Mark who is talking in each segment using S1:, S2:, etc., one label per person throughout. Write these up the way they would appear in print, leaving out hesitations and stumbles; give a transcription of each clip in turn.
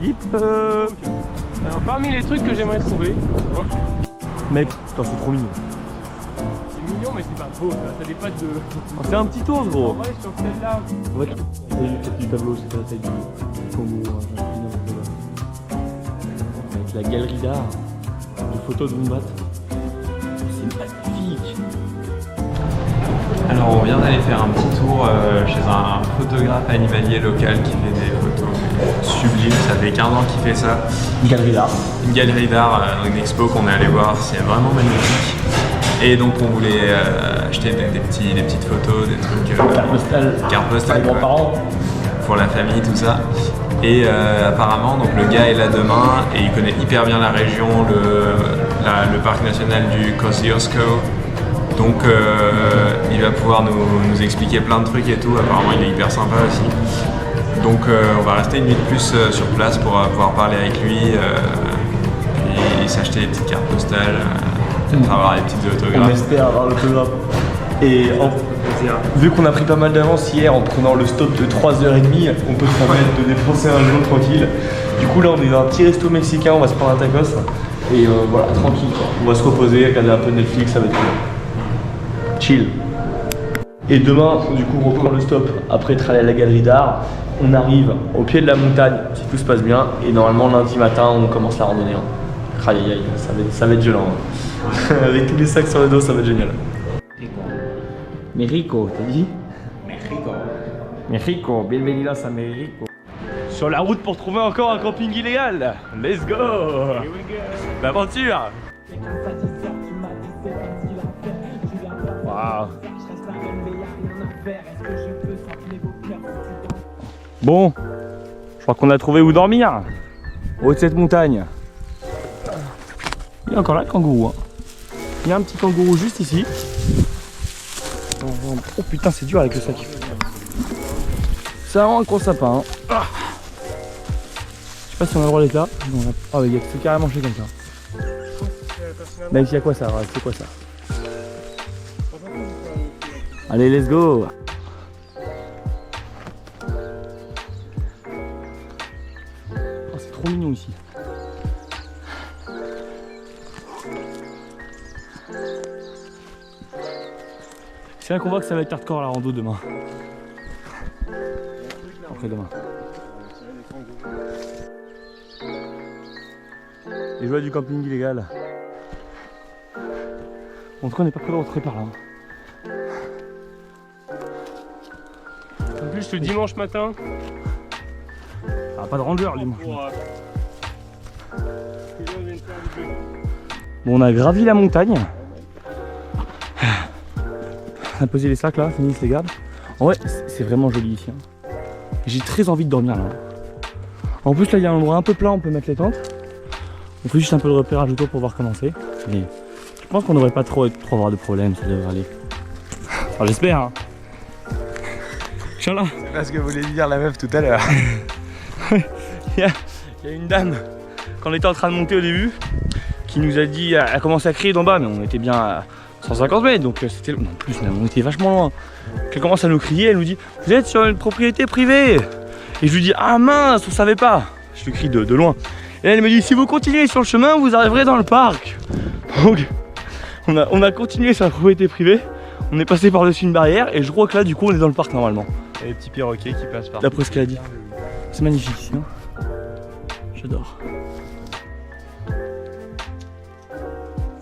S1: Yip.
S2: Alors parmi les trucs que j'aimerais trouver,
S1: Mec, putain, c'est trop mignon.
S2: c'est mignon mais c'est pas beau, ça dépasse de...
S1: Oh, c'est un petit ours,
S2: En
S1: gros.
S2: vrai sur celle-là,
S1: En fait, c'est juste du tableau, c'est la taille du kangourou. Avec la galerie d'art, de photos de Wombat. C'est magnifique.
S3: Alors on vient d'aller faire un petit tour chez un photographe animalier local qui fait des photos sublimes, ça fait 15 ans qu'il fait ça.
S1: Une galerie d'art.
S3: Une galerie d'art, une expo qu'on est allé voir, c'est vraiment magnifique. Et donc on voulait acheter des petites photos, des trucs...
S1: Carte postale.
S3: quoi.
S1: Grands-parents.
S3: Pour la famille, tout ça. Et apparemment, donc le gars est là demain et il connaît hyper bien la région, le parc national du Kosciuszko. Donc il va pouvoir nous expliquer plein de trucs et tout. Apparemment, il est hyper sympa aussi. Donc on va rester une nuit de plus sur place pour pouvoir parler avec lui et s'acheter des petites cartes postales, peut-être avoir des petites
S1: On
S3: autographes.
S1: espère avoir l'autographe. Et vu qu'on a pris pas mal d'avance hier en prenant le stop de 3h30, on peut se permettre de défoncer un jour tranquille. Du coup là on est dans un petit resto mexicain, on va se prendre un tacos. Et voilà, tranquille quoi. On va se reposer, regarder un peu Netflix, ça va être cool. Chill. Et demain, du coup on reprend le stop après être allé à la galerie d'art. On arrive au pied de la montagne si tout se passe bien. Et normalement lundi matin on commence la randonnée. Aïe aïe aïe, ça va être violent. Avec tous les sacs sur le dos, ça va être génial. Mexico, t'as dit? Mexico, bienvenidos a Mexico. Sur la route pour trouver encore un camping illégal. Let's go! L'aventure! Waouh! Bon, je crois qu'on a trouvé où dormir. Au haut de cette montagne. Il y a encore là le kangourou. Hein. Il y a un petit kangourou juste ici. Oh putain, c'est dur avec le sac. C'est vraiment un gros sapin. Hein. Ah. Je sais pas si on a le droit d'être là. Non, ah oui, c'est carrément chez quelqu'un. Mec, il y a quoi ça? C'est quoi ça? Allez, let's go! Oh, c'est trop mignon ici. C'est un combat que ça va être hardcore la rando demain. Après-demain. Les joies du camping illégal. En tout cas on n'est pas prêt de rentrer par là.
S2: en plus le dimanche matin,
S1: Ah, pas de ranger le dimanche. Bon, on a gravi la montagne. On a posé les sacs là, fini les gardes. En vrai, c'est vraiment joli ici. Hein. J'ai très envie de dormir là. En plus, là, il y a un endroit un peu plat, on peut mettre les tentes. On fait juste un peu de repérage autour pour voir comment c'est. Mais je pense qu'on devrait pas trop avoir de problème, ça devrait aller. Enfin, j'espère. Hein. Inch'Allah.
S3: C'est parce que vous voulez dire la meuf tout à l'heure.
S1: Il y a une dame, quand on était en train de monter au début, qui nous a dit, elle a commencé à crier d'en bas, mais on était bien à 150 mètres, donc c'était... En plus, on était vachement loin. Elle commence à nous crier, elle nous dit, vous êtes sur une propriété privée. Et je lui dis, ah mince, on savait pas. Je lui crie de loin. Et elle me dit, si vous continuez sur le chemin, vous arriverez dans le parc. Donc, on a continué sur la propriété privée, on est passé par-dessus une barrière, et je crois que là, du coup, on est dans le parc normalement.
S3: Et les petits perroquets qui passent par.
S1: D'après ce qu'elle a dit. C'est magnifique ici, hein. J'adore.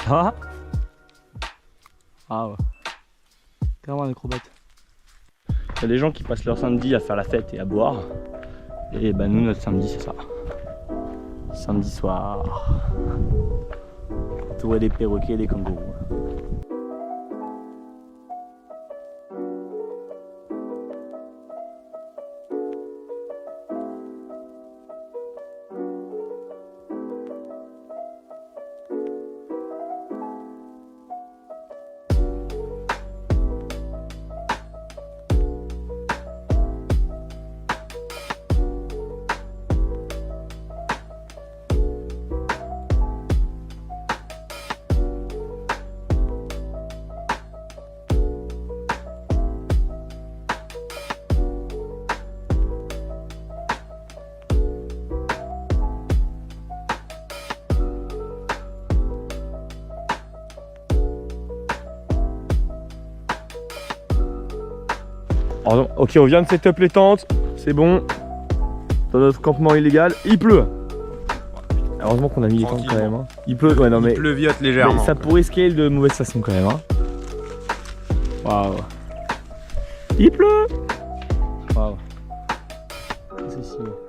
S1: Ça va? Ah ouais. Carrément un acrobate. Il y a des gens qui passent leur samedi à faire la fête et à boire. Et ben nous, notre samedi, c'est ça. Samedi soir. Entouré des perroquets et des kangourous. Alors, ok, on vient de setup les tentes, c'est bon. Dans notre campement illégal, il pleut. Heureusement qu'on a mis les tentes quand même. Hein. Il pleut, ouais, non mais.
S3: Il pleuviote légèrement.
S1: Mais ça pourrait scale de mauvaise façon quand même. Hein. Waouh. Il pleut. Waouh. C'est si beau.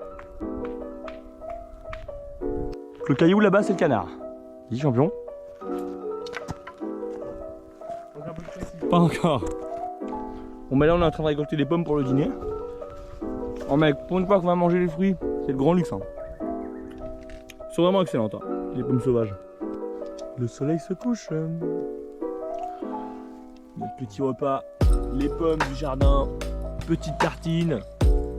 S1: Le caillou là-bas, c'est le canard. Dis champion. Pas encore. Bon, mais là, on est en train de récolter des pommes pour le dîner. Oh, mec, pour une fois qu'on va manger les fruits, c'est le grand luxe. Hein. Elles sont vraiment excellentes, hein, les pommes sauvages. Le soleil se couche. Notre petit repas, les pommes du jardin, petite tartine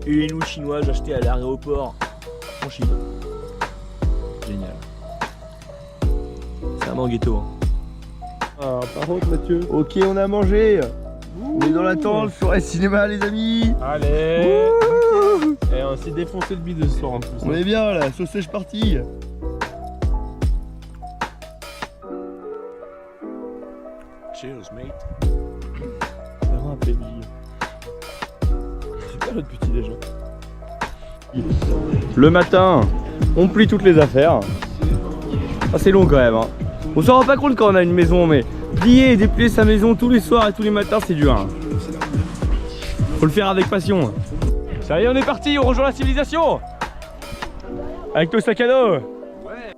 S1: et les nouilles chinoises achetées à l'aéroport en Chine. Génial. C'est un ghetto. Hein. Ah, par contre, Mathieu. Ok, on a mangé. On est dans la tente, Forêt Cinéma, les amis.
S2: Allez. Et on s'est défoncé le bide ce soir en plus.
S1: On est bien là, sausage parti.
S3: Cheers, mate.
S1: Faire un baby. Super le petit déjà. Le matin, on plie toutes les affaires. Ah, c'est long quand même. Hein. On s'en rend pas compte quand on a une maison, mais plier et déplier sa maison tous les soirs et tous les matins, c'est dur. Hein. Faut le faire avec passion. Ça y est, on est parti, on rejoint la civilisation. Avec nos sacs à dos. Ouais.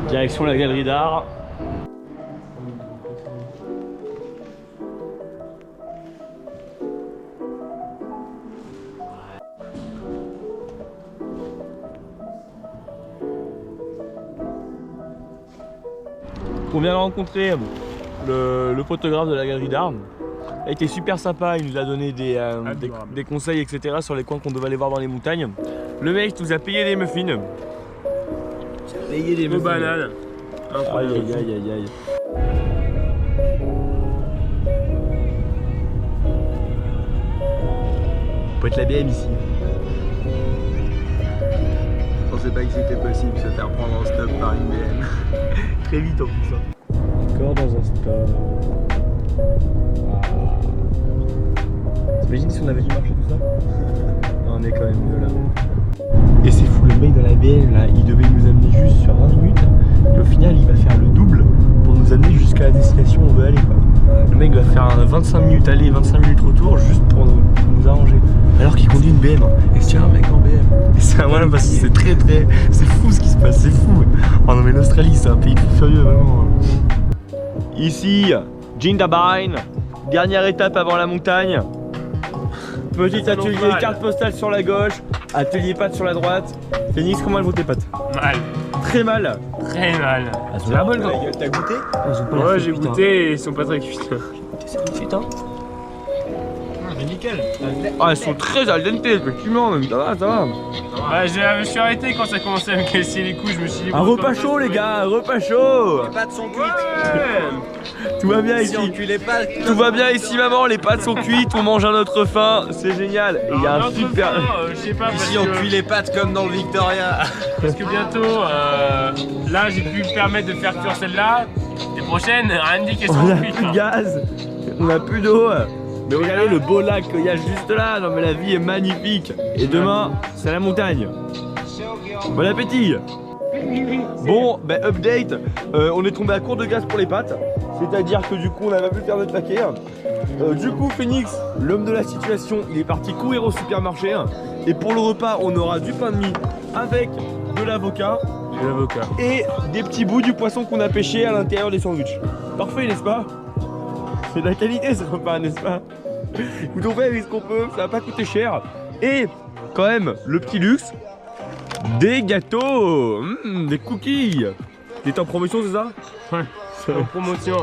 S1: Direction la galerie d'art. On vient de rencontrer le photographe de la galerie d'art. Il a été super sympa, il nous a donné des conseils etc. sur les coins qu'on devait aller voir dans les montagnes. Le mec nous a payé des muffins. Payé des muffins.
S2: Aux bananes.
S1: Aïe aïe aïe aïe aïe. Faut être la BM ici.
S4: Je pensais pas que c'était possible de se faire prendre en stop par une BM.
S1: Très vite en plus. Hein. Encore dans un stop. T'imagines si on avait dû marcher tout ça? Non, on est quand même mieux là. Et c'est fou, le mec dans la BM là, il devait nous amener juste sur 20 minutes. Et au final, il va faire le double pour nous amener jusqu'à la destination où on veut aller quoi. Le mec va faire 25 minutes aller, 25 minutes retour juste pour nous arranger. Alors qu'il conduit une BM. Et c'est un mec en BM. Et c'est voilà parce que c'est c'est fou ce qui se passe, c'est fou. Oh non mais l'Australie c'est un pays fou furieux vraiment. Ici, Jindabyne, dernière étape avant la montagne. Petit atelier, carte postale sur la gauche, atelier pâtes sur la droite. Phoenix, comment elles vont tes pâtes?
S2: Mal.
S1: Très mal.
S2: Très mal.
S1: C'est la bonne.
S4: T'as goûté?
S2: Ouais, j'ai goûté et ils sont pas très cuits.
S1: Putain.
S3: Mais nickel.
S1: Ah, elles sont très al dente, effectivement, même ça va, ça va.
S2: Bah, je me suis arrêté quand ça commençait à me casser les couilles, je me suis dit...
S1: Un repas chaud, les gars, un repas chaud.
S4: Les pâtes sont cuites.
S2: Ouais.
S1: Tout va bien
S4: Si
S1: ici.
S4: on cuit les pâtes.
S1: Tout va bien ici, maman, les pâtes sont cuites, on mange à notre faim, c'est génial. Et il y a un
S2: Notre
S1: super...
S2: faim, je sais pas, parce
S4: Ici on
S2: que,
S4: cuit les pâtes comme dans le Victoria.
S2: parce que bientôt, là, j'ai pu me permettre de faire cuire celle-là. Les prochaines, rien dit qu'elles
S1: On
S2: sont
S1: a
S2: cuites.
S1: plus de gaz, on a plus d'eau. Mais regardez le beau lac qu'il y a juste là, non mais la vie est magnifique. Et demain, c'est la montagne. Bon appétit. Bon, bah update, on est tombé à court de gaz pour les pâtes. C'est-à-dire que du coup, on n'a pas pu faire notre paquet. Du coup, Phoenix, l'homme de la situation, il est parti courir au supermarché. Et pour le repas, on aura du pain de mie avec de l'avocat.
S2: De l'avocat.
S1: Et des petits bouts du poisson qu'on a pêché à l'intérieur des sandwichs. Parfait, n'est-ce pas? C'est de la qualité ce repas, n'est-ce pas? Écoute, on fait avec ce qu'on peut, ça va pas coûter cher. Et quand même, le petit luxe, des gâteaux, des cookies. Qui est en promotion, c'est ça?
S2: Ouais, en promotion.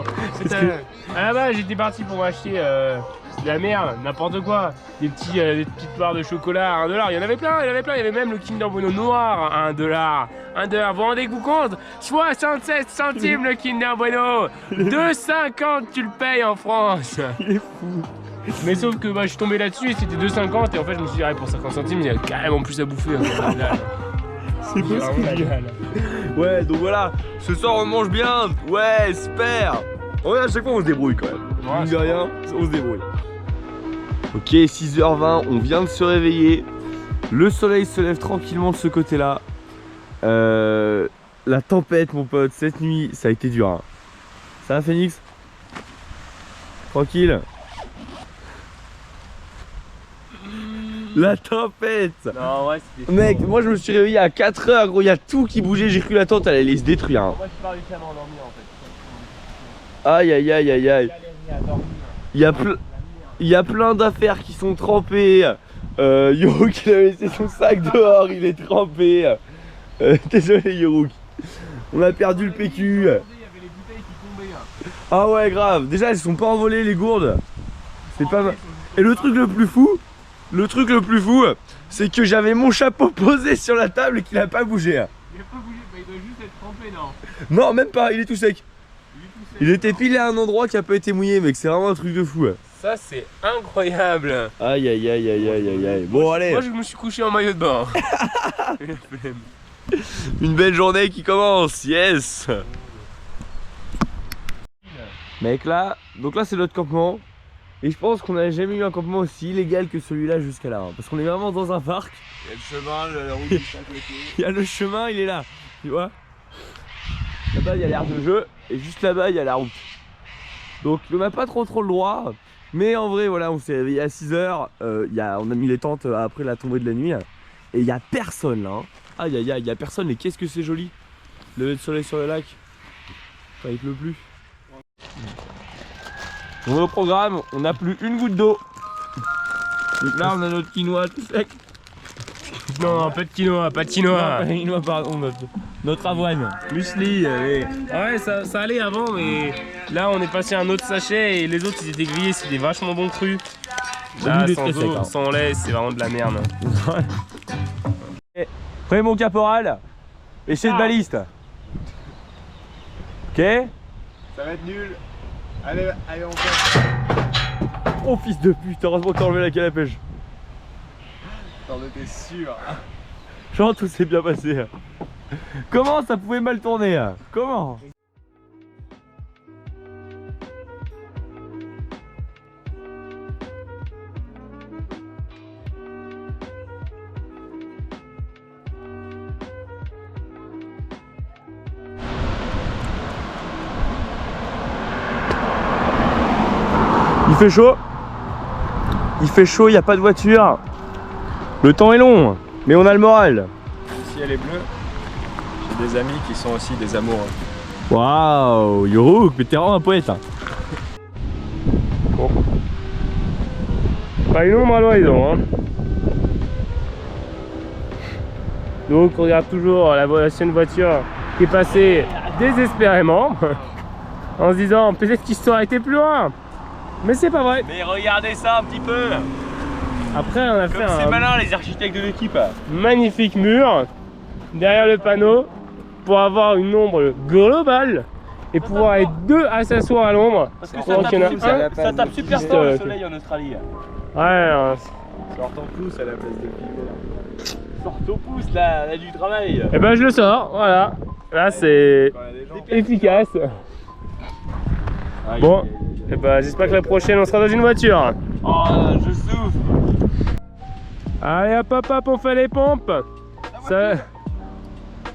S2: À la base, j'étais parti pour m'acheter de la merde, n'importe quoi. Des petites barres de chocolat à 1 $. Il y en avait plein, il y avait même le Kinder Bueno noir à 1 $. 1 $, vous rendez-vous compte? 67 centimes le Kinder Bueno. 2,50 tu le payes en France.
S1: Il est fou.
S2: Mais sauf que bah, je suis tombé là-dessus et c'était 2,50 et en fait je me suis dit pour 50 centimes il y a carrément plus à bouffer.
S1: C'est beau ce qu'il dit. Ouais, donc voilà, ce soir on mange bien. Ouais, super. Ouais, à chaque fois on se débrouille quand même.
S2: Ouais,
S1: Mine de rien, on se débrouille. Ok, 6h20, on vient de se réveiller. Le soleil se lève tranquillement de ce côté-là. La tempête, mon pote, cette nuit, ça a été dur. Hein. Ça va, Phoenix? Tranquille. La tempête.
S2: Non, ouais, c'était.
S1: Mec, moi je me suis réveillé à 4h, gros, il y a tout qui bougeait, j'ai cru la tente elle allait se détruire. Hein.
S2: Moi, je suis pas réussi à m'endormir en fait.
S1: Aïe aïe aïe aïe aïe. Il y a plein d'affaires qui sont trempées. Yorouk il a laissé son sac dehors, il est trempé. Désolé Yorouk. On a perdu le PQ.
S2: Il y avait les bouteilles qui tombaient.
S1: Ah ouais grave, déjà elles sont pas envolées les gourdes. C'est pas mal. Et le truc le plus fou, c'est que j'avais mon chapeau posé sur la table et qu'il a pas bougé.
S2: Il a pas bougé, bah, il doit juste être trempé, non?
S1: Non même pas, il est tout sec. Il était pile à un endroit qui a pas été mouillé mec, c'est vraiment un truc de fou.
S2: Ça c'est incroyable.
S1: Aïe aïe aïe aïe aïe aïe aïe. Bon allez.
S2: Moi je me suis couché en maillot de bain.
S1: Une belle journée qui commence, yes. Mec là, donc là c'est notre campement. Et je pense qu'on n'a jamais eu un campement aussi illégal que celui-là jusqu'à là. Hein, parce qu'on est vraiment dans un parc.
S4: Il y a le chemin, la route du chaque côté.
S1: Il y a le chemin, il est là. Tu vois? Là-bas il y a l'air de jeu. Et juste là-bas il y a la route. Donc on n'a pas trop le droit. Mais en vrai voilà, on s'est réveillé à 6h. On a mis les tentes après la tombée de la nuit. Et il n'y a personne là. Hein. Aïe aïe aïe, il n'y a personne. Mais qu'est-ce que c'est joli. Lever de soleil sur le lac. Enfin, il pleut plus. On est au programme, on n'a plus une goutte d'eau. Donc là on a notre quinoa tout sec.
S2: Non, pas de quinoa, pas de quinoa.
S1: Non, quinoa pardon, notre avoine.
S2: Muesli, allez. Ah ouais, ça allait avant, mais là on est passé à un autre sachet et les autres ils étaient grillés, c'était vachement bon cru. Là,
S1: Lui, il est
S2: sans
S1: très
S2: eau,
S1: sec, hein.
S2: sans lait, c'est vraiment de la merde.
S1: Prêt mon caporal. Essai de baliste. Ok.
S4: Ça va être nul. Allez, allez, on fait.
S1: Oh fils de pute, heureusement que t'as enlevé la canne à pêche.
S4: T'en étais sûr.
S1: Genre tout s'est bien passé. Comment ça pouvait mal tourner? Comment? Il fait chaud, il n'y a pas de voiture. Le temps est long, mais on a le moral.
S3: Si elle est bleue, j'ai des amis qui sont aussi des amoureux.
S1: Waouh, Yorouk, mais t'es vraiment un poète. Hein.
S2: Bon. Pas une ombre à l'horizon, hein. Donc on regarde toujours la ancienne voiture qui est passée désespérément en se disant peut-être qu'ils se sont arrêtés plus loin. Mais c'est pas vrai.
S1: Mais regardez ça un petit peu.
S2: Après on a fait
S1: C'est
S2: un
S1: malin les architectes de l'équipe.
S2: magnifique mur derrière le panneau pour avoir une ombre globale et pouvoir être deux à s'asseoir à l'ombre.
S1: Parce que
S2: Pendant qu'il y en a un,
S1: ça tape super
S2: juste,
S1: fort le soleil en Australie.
S2: Ouais,
S4: Sors ton pouce à la place de pied.
S1: Sors ton pouce là du travail.
S2: et ben je le sors, voilà. Là c'est
S4: Quand il y a des gens.
S2: efficace. Bon, et ben j'espère que la prochaine on sera dans une voiture.
S1: Oh, je souffle.
S2: Allez hop hop hop, on fait les pompes. Ça...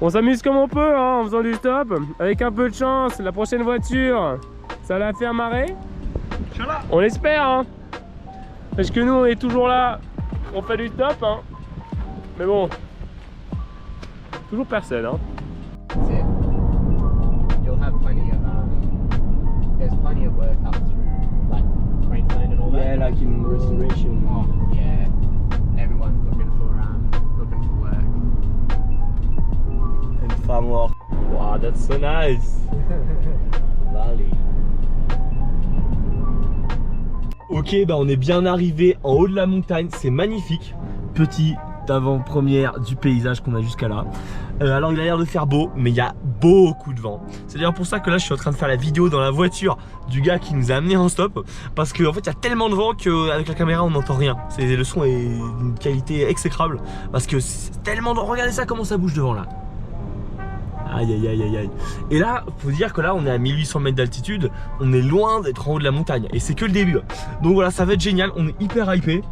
S2: On s'amuse comme on peut hein, en faisant du stop. Avec un peu de chance, la prochaine voiture, ça va la faire marrer. On l'espère hein. Parce que nous on est toujours là, on fait du stop hein. Mais bon, toujours personne hein.
S5: That's it. You'll have plenty of there's plenty of work up through like Queensland and all that.
S1: Yeah, like in restoration.
S5: Oh yeah. Everyone's looking for work.
S1: And farm work. Wow, that's so nice. Valley. Ok, bah on est bien arrivé en haut de la montagne, c'est magnifique. Petit avant-première du paysage qu'on a jusqu'à là. Alors il a l'air de faire beau, mais il y a beaucoup de vent. C'est d'ailleurs pour ça que là je suis en train de faire la vidéo dans la voiture du gars qui nous a amené en stop. Parce qu'en fait il y a tellement de vent qu'avec la caméra on n'entend rien. Le son est d'une qualité exécrable. Parce que c'est tellement de... Regardez ça comment ça bouge devant là. Aïe aïe aïe aïe aïe. Et là, faut dire que là on est à 1800 mètres d'altitude, on est loin d'être en haut de la montagne et c'est que le début. Donc voilà, ça va être génial, on est hyper hypé.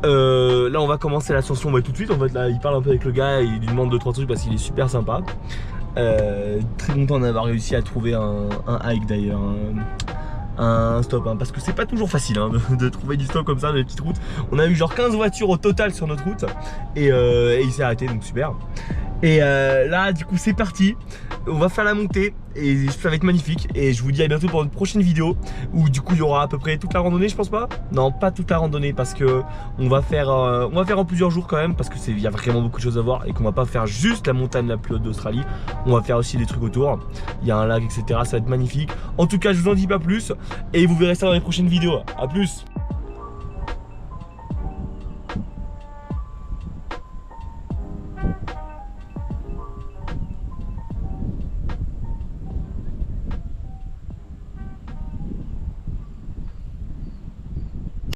S1: Là on va commencer l'ascension tout de suite. En fait là il parle un peu avec le gars, il lui demande 2-3 trucs parce qu'il est super sympa. Très content d'avoir réussi à trouver un hike d'ailleurs, un stop parce que c'est pas toujours facile de trouver du stop comme ça, des petites routes. On a eu genre 15 voitures au total sur notre route et il s'est arrêté, donc super. Et là du coup c'est parti, on va faire la montée et ça va être magnifique. Et je vous dis à bientôt pour une prochaine vidéo où du coup il y aura à peu près toute la randonnée, je pense pas. Non, pas toute la randonnée parce que on va faire en plusieurs jours quand même parce que il y a vraiment beaucoup de choses à voir et qu'on va pas faire juste la montagne la plus haute d'Australie. On va faire aussi des trucs autour, il y a un lac etc, ça va être magnifique. En tout cas je vous en dis pas plus et vous verrez ça dans les prochaines vidéos. À plus.